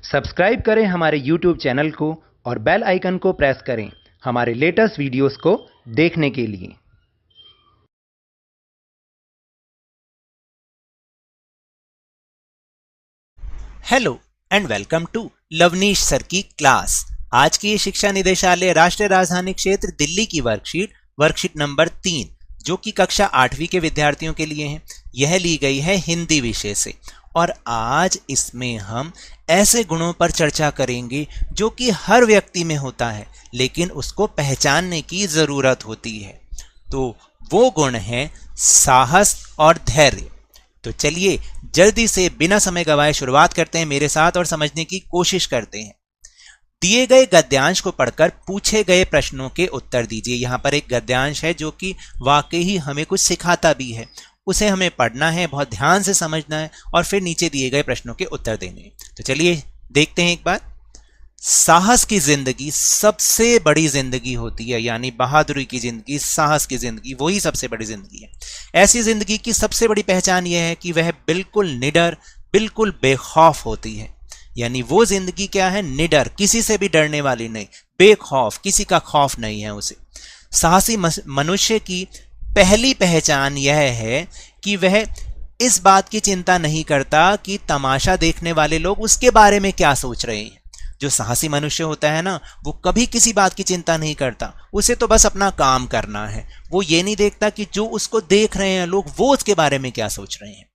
Subscribe करें हमारे YouTube channel को और बेल आइकन को प्रेस करें हमारे लेटेस्ट वीडियोस को देखने के लिए। Hello and welcome to Lovneesh sir की क्लास। आज की ये शिक्षा निदेशालय राष्ट्रीय राजधानी क्षेत्र दिल्ली की वर्कशीट नंबर 3 जो कि कक्षा 8वीं के विद्यार्थियों के लिए है, यह ली गई है हिंदी विषय से। और आज इसमें हम ऐसे गुणों पर चर्चा करेंगे जो कि हर व्यक्ति में होता है लेकिन उसको पहचानने की जरूरत होती है। तो वो गुण है साहस और धैर्य। तो चलिए जल्दी से बिना समय गवाए शुरुआत करते हैं मेरे साथ और समझने की कोशिश करते हैं। दिए गए गद्यांश को पढ़कर पूछे गए प्रश्नों के उत्तर दीजिए। यहाँ पर एक गद्यांश है जो कि वाकई ही हमें कुछ सिखाता भी है, उसे हमें पढ़ना है, बहुत ध्यान से समझना है और फिर नीचे दिए गए प्रश्नों के उत्तर देने हैं। तो चलिए देखते हैं एक बार। साहस की जिंदगी सबसे बड़ी जिंदगी होती है, यानी बहादुरी की जिंदगी, साहस की जिंदगी वही सबसे बड़ी जिंदगी है। ऐसी जिंदगी की सबसे बड़ी पहचान यह है कि वह बिल्कुल निडर, बिल्कुल बेखौफ होती है। यानी वो जिंदगी क्या है? निडर, किसी से भी डरने वाली नहीं, बेखौफ, किसी का खौफ नहीं है उसे। साहसी मनुष्य की पहली पहचान यह है कि वह इस बात की चिंता नहीं करता कि तमाशा देखने वाले लोग उसके बारे में क्या सोच रहे हैं। जो साहसी मनुष्य होता है ना, वो कभी किसी बात की चिंता नहीं करता, उसे तो बस अपना काम करना है। वो ये नहीं देखता कि जो उसको देख रहे हैं लोग वो उसके बारे में क्या सोच रहे हैं।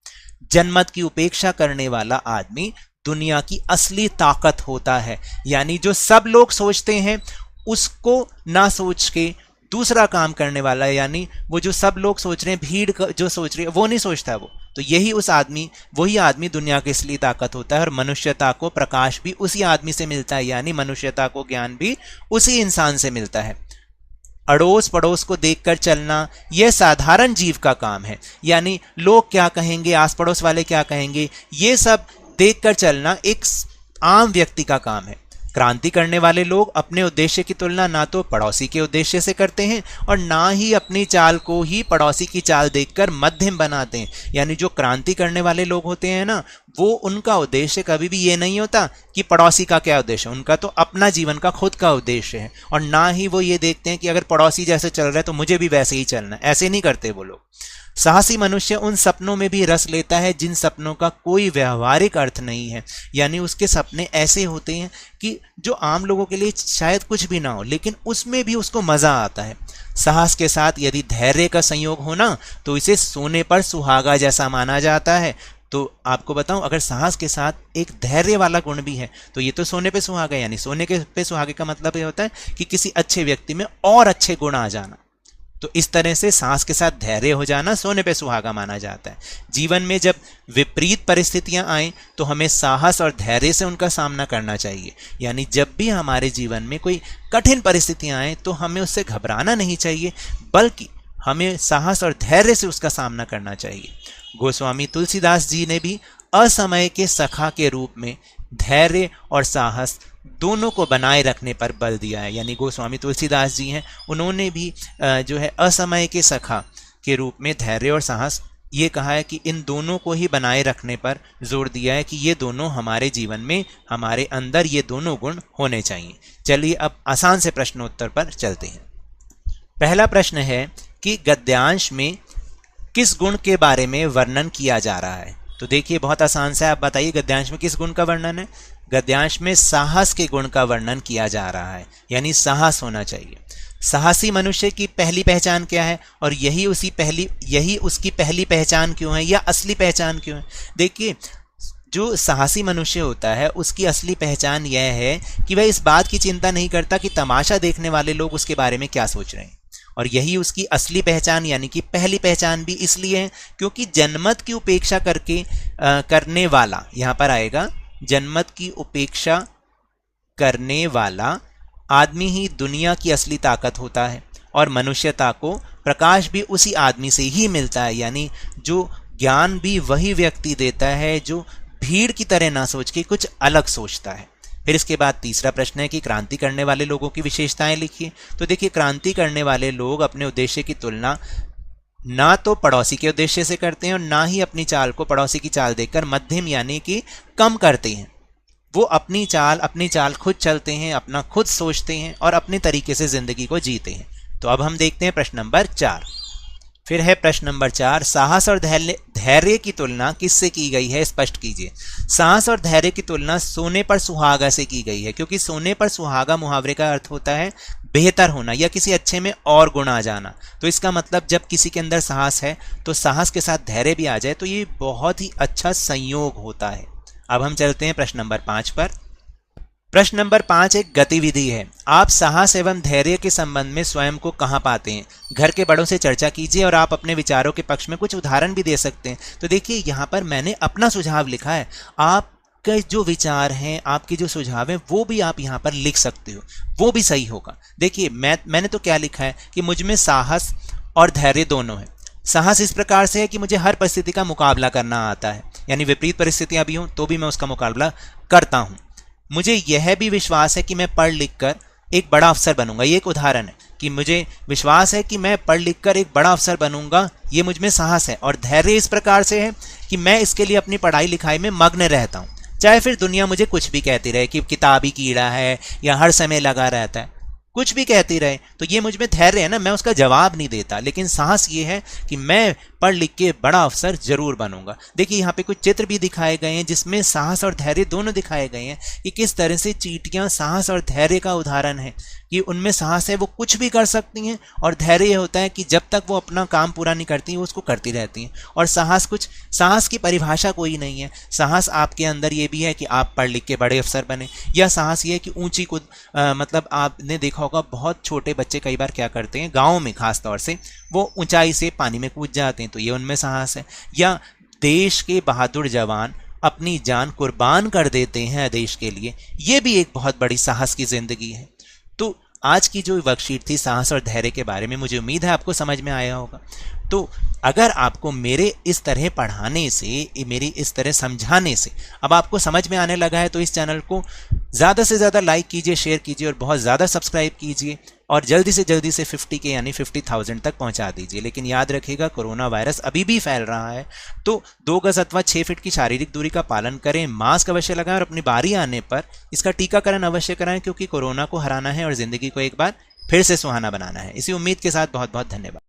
जनमत की उपेक्षा करने वाला आदमी दुनिया की असली ताकत होता है। यानी जो सब लोग सोचते हैं उसको ना सोच के दूसरा काम करने वाला है, यानी वो जो सब लोग सोच रहे हैं, भीड़ जो सोच रही है वो नहीं सोचता वो। तो वही आदमी दुनिया की असली ताकत होता है। और मनुष्यता को प्रकाश भी उसी आदमी से मिलता है, यानी मनुष्यता को ज्ञान भी उसी इंसान से मिलता है। अड़ोस पड़ोस को देखकर चलना यह साधारण जीव का काम है। यानी लोग क्या कहेंगे, आस पड़ोस वाले क्या कहेंगे, ये सब देखकर चलना एक आम व्यक्ति का काम है। क्रांति करने वाले लोग अपने उद्देश्य की तुलना ना तो पड़ोसी के उद्देश्य से करते हैं और ना ही अपनी चाल को ही पड़ोसी की चाल देखकर मध्यम बनाते हैं। यानी जो क्रांति करने वाले लोग होते हैं ना, वो उनका उद्देश्य कभी भी ये नहीं होता कि पड़ोसी का क्या उद्देश्य है, उनका तो अपना जीवन का खुद का उद्देश्य है। और ना ही वो ये देखते हैं कि अगर पड़ोसी जैसे चल रहा है तो मुझे भी वैसे ही चलना है, ऐसे नहीं करते वो लोग। साहसी मनुष्य उन सपनों में भी रस लेता है जिन सपनों का कोई व्यवहारिक अर्थ नहीं है। यानी उसके सपने ऐसे होते हैं कि जो आम लोगों के लिए शायद कुछ भी ना हो, लेकिन उसमें भी उसको मजा आता है। साहस के साथ यदि धैर्य का संयोग हो ना, तो इसे सोने पर सुहागा जैसा माना जाता है। तो आपको बताऊं, अगर साहस के साथ एक धैर्य वाला गुण भी है तो ये तो सोने पे सुहागा। यानी सोने के पे सुहागे का मतलब ये होता है कि किसी अच्छे व्यक्ति में और अच्छे गुण आ जाना। तो इस तरह से साहस के साथ धैर्य हो जाना सोने पे सुहागा माना जाता है। जीवन में जब विपरीत परिस्थितियां आए तो हमें साहस और धैर्य से उनका सामना करना चाहिए। यानी जब भी हमारे जीवन में कोई कठिन परिस्थितियां आए तो हमें उससे घबराना नहीं चाहिए, बल्कि हमें साहस और धैर्य से उसका सामना करना चाहिए। गोस्वामी तुलसीदास जी ने भी असमय के सखा के रूप में धैर्य और साहस दोनों को बनाए रखने पर बल दिया है। यानी गोस्वामी तुलसीदास जी हैं, उन्होंने भी जो है असमय के सखा के रूप में धैर्य और साहस ये कहा है कि इन दोनों को ही बनाए रखने पर जोर दिया है कि ये दोनों हमारे जीवन में, हमारे अंदर ये दोनों गुण होने चाहिए। चलिए अब आसान से प्रश्नोत्तर पर चलते हैं। पहला प्रश्न है कि गद्यांश में किस गुण के बारे में वर्णन किया जा रहा है? तो देखिए बहुत आसान सा है, आप बताइए गद्यांश में किस गुण का वर्णन है? गद्यांश में साहस के गुण का वर्णन किया जा रहा है, यानी साहस होना चाहिए। साहसी मनुष्य की पहली पहचान क्या है और यही उसकी पहली पहचान क्यों है या असली पहचान क्यों है? देखिए जो साहसी मनुष्य होता है उसकी असली पहचान यह है कि वह इस बात की चिंता नहीं करता कि तमाशा देखने वाले लोग उसके बारे में क्या सोच रहे हैं। और यही उसकी असली पहचान यानी कि पहली पहचान भी इसलिए है क्योंकि जनमत की उपेक्षा करने वाला, यहाँ पर आएगा जनमत की उपेक्षा करने वाला आदमी ही दुनिया की असली ताकत होता है। और मनुष्यता को प्रकाश भी उसी आदमी से ही मिलता है। यानी जो ज्ञान भी वही व्यक्ति देता है जो भीड़ की तरह ना सोच के कुछ अलग सोचता है। फिर इसके बाद तीसरा प्रश्न है कि क्रांति करने वाले लोगों की विशेषताएं लिखिए। तो देखिए क्रांति करने वाले लोग अपने उद्देश्य की तुलना ना तो पड़ोसी के उद्देश्य से करते हैं और ना ही अपनी चाल को पड़ोसी की चाल देखकर मध्यम यानी कि कम करते हैं। वो अपनी चाल खुद चलते हैं, अपना खुद सोचते हैं और अपने तरीके से जिंदगी को जीते हैं। तो अब हम देखते हैं प्रश्न नंबर 4। फिर है प्रश्न नंबर 4, साहस और धैर्य की तुलना किससे की गई है, स्पष्ट कीजिए। साहस और धैर्य की तुलना सोने पर सुहागा से की गई है, क्योंकि सोने पर सुहागा मुहावरे का अर्थ होता है बेहतर होना या किसी अच्छे में और गुण आ जाना। तो इसका मतलब जब किसी के अंदर साहस है तो साहस के साथ धैर्य भी आ जाए तो ये बहुत ही अच्छा संयोग होता है। अब हम चलते हैं प्रश्न नंबर 5 पर। प्रश्न नंबर 5 एक गतिविधि है। आप साहस एवं धैर्य के संबंध में स्वयं को कहाँ पाते हैं? घर के बड़ों से चर्चा कीजिए और आप अपने विचारों के पक्ष में कुछ उदाहरण भी दे सकते हैं। तो देखिए यहाँ पर मैंने अपना सुझाव लिखा है, आपके जो विचार हैं, आपके जो सुझाव हैं, वो भी आप यहाँ पर लिख सकते हो, वो भी सही होगा। देखिए मैंने तो क्या लिखा है कि मुझ में साहस और धैर्य दोनों है। साहस इस प्रकार से है कि मुझे हर परिस्थिति का मुकाबला करना आता है, यानी विपरीत परिस्थितियां भी हों तो भी मैं उसका मुकाबला करता हूं। मुझे यह भी विश्वास है कि मैं पढ़ लिख कर एक बड़ा अफसर बनूंगा। ये एक उदाहरण है कि मुझे विश्वास है कि मैं पढ़ लिख कर एक बड़ा अफसर बनूंगा, ये मुझ में साहस है। और धैर्य इस प्रकार से है कि मैं इसके लिए अपनी पढ़ाई लिखाई में मग्न रहता हूँ, चाहे फिर दुनिया मुझे कुछ भी कहती रहे कि किताबी कीड़ा है या हर समय लगा रहता है, कुछ भी कहती रहे। तो ये मुझ में धैर्य है ना, मैं उसका जवाब नहीं देता। लेकिन साहस ये है कि मैं पढ़ लिख के बड़ा अफसर जरूर बनूंगा। देखिए यहाँ पे कुछ चित्र भी दिखाए गए हैं जिसमें साहस और धैर्य दोनों दिखाए गए हैं कि किस तरह से चींटियां साहस और धैर्य का उदाहरण है कि उनमें साहस है, वो कुछ भी कर सकती हैं, और धैर्य ये होता है कि जब तक वो अपना काम पूरा नहीं करती वो उसको करती रहती हैं। और साहस की परिभाषा कोई नहीं है। साहस आपके अंदर ये भी है कि आप पढ़ लिख के बड़े अफसर बने, या साहस ये है कि ऊंची कूद, मतलब आपने देखा होगा बहुत छोटे बच्चे कई बार क्या करते हैं, गाँव में खास तौर से वो ऊंचाई से पानी में कूद जाते हैं, तो ये उनमें साहस है। या देश के बहादुर जवान अपनी जान कुर्बान कर देते हैं देश के लिए, ये भी एक बहुत बड़ी साहस की जिंदगी है। तो आज की जो वर्कशीट थी साहस और धैर्य के बारे में, मुझे उम्मीद है आपको समझ में आया होगा। तो अगर आपको मेरे इस तरह पढ़ाने से, मेरी इस तरह समझाने से अब आपको समझ में आने लगा है, तो इस चैनल को ज़्यादा से ज़्यादा लाइक कीजिए, शेयर कीजिए और बहुत ज़्यादा सब्सक्राइब कीजिए, और जल्दी से 50K यानी 50,000 तक पहुंचा दीजिए। लेकिन याद रखिएगा कोरोना वायरस अभी भी फैल रहा है, तो 2 गज अथवा 6 फीट की शारीरिक दूरी का पालन करें, मास्क अवश्य लगाएं और अपनी बारी आने पर इसका टीकाकरण अवश्य कराएं, क्योंकि कोरोना को हराना है और जिंदगी को एक बार फिर से सुहाना बनाना है। इसी उम्मीद के साथ बहुत बहुत धन्यवाद।